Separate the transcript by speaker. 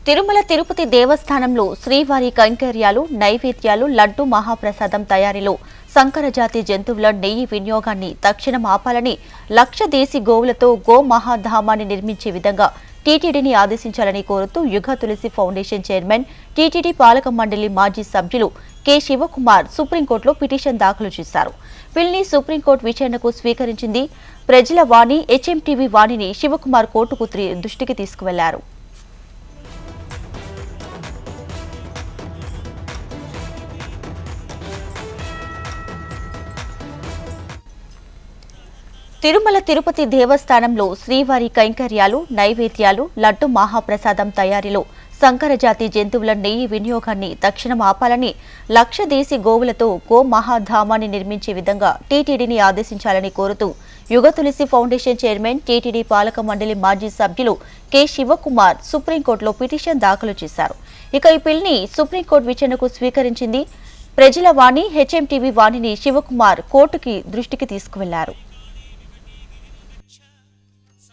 Speaker 1: తిరుమల తిరుపతి దేవస్థానంలో శ్రీవారి కైంకర్యాలు, నైవేద్యాలు, లడ్డు మహాప్రసాదం తయారీలో సంకరజాతి జంతువుల నెయ్యి వినియోగాన్ని తక్షణం ఆపాలని లక్ష దేశీ గోవులతో గో మహాధామాన్ని నిర్మించే విధంగా టీటీడీని ఆదేశించాలని కోరుతూ యుగ తులసి ఫౌండేషన్ చైర్మన్, టీటీడీ పాలక మండలి మాజీ సభ్యులు కె శివకుమార్ సుప్రీంకోర్టులో పిటిషన్ దాఖలు చేశారు. పిల్ని సుప్రీంకోర్టు విచారణకు స్వీకరించింది. ప్రజల వాణి, హెచ్ఎంటీవీ వాణిని శివకుమార్ కోర్టుకు దృష్టికి తీసుకువెళ్లారు. తిరుమల తిరుపతి దేవస్థానంలో శ్రీవారి కైంకర్యాలు, నైవేద్యాలు, లడ్డు మహాప్రసాదం తయారీలో సంకరజాతి జంతువుల నెయ్యి వినియోగాన్ని తక్షణం ఆపాలని లక్ష దేశీ గోవులతో గో మహాధామాన్ని నిర్మించే విధంగా టీటీడీని ఆదేశించాలని కోరుతూ యుగ తులసి ఫౌండేషన్ చైర్మన్, టీటీడీ పాలక మండలి మాజీ సభ్యులు కె శివకుమార్ సుప్రీంకోర్టులో పిటిషన్ దాఖలు చేశారు. ఇక ఈ పిల్ని సుప్రీంకోర్టు విచారణకు స్వీకరించింది. ప్రజల వాణి, హెచ్ఎంటీవీ వాణిని శివకుమార్ కోర్టుకి దృష్టికి తీసుకువెళ్లారు.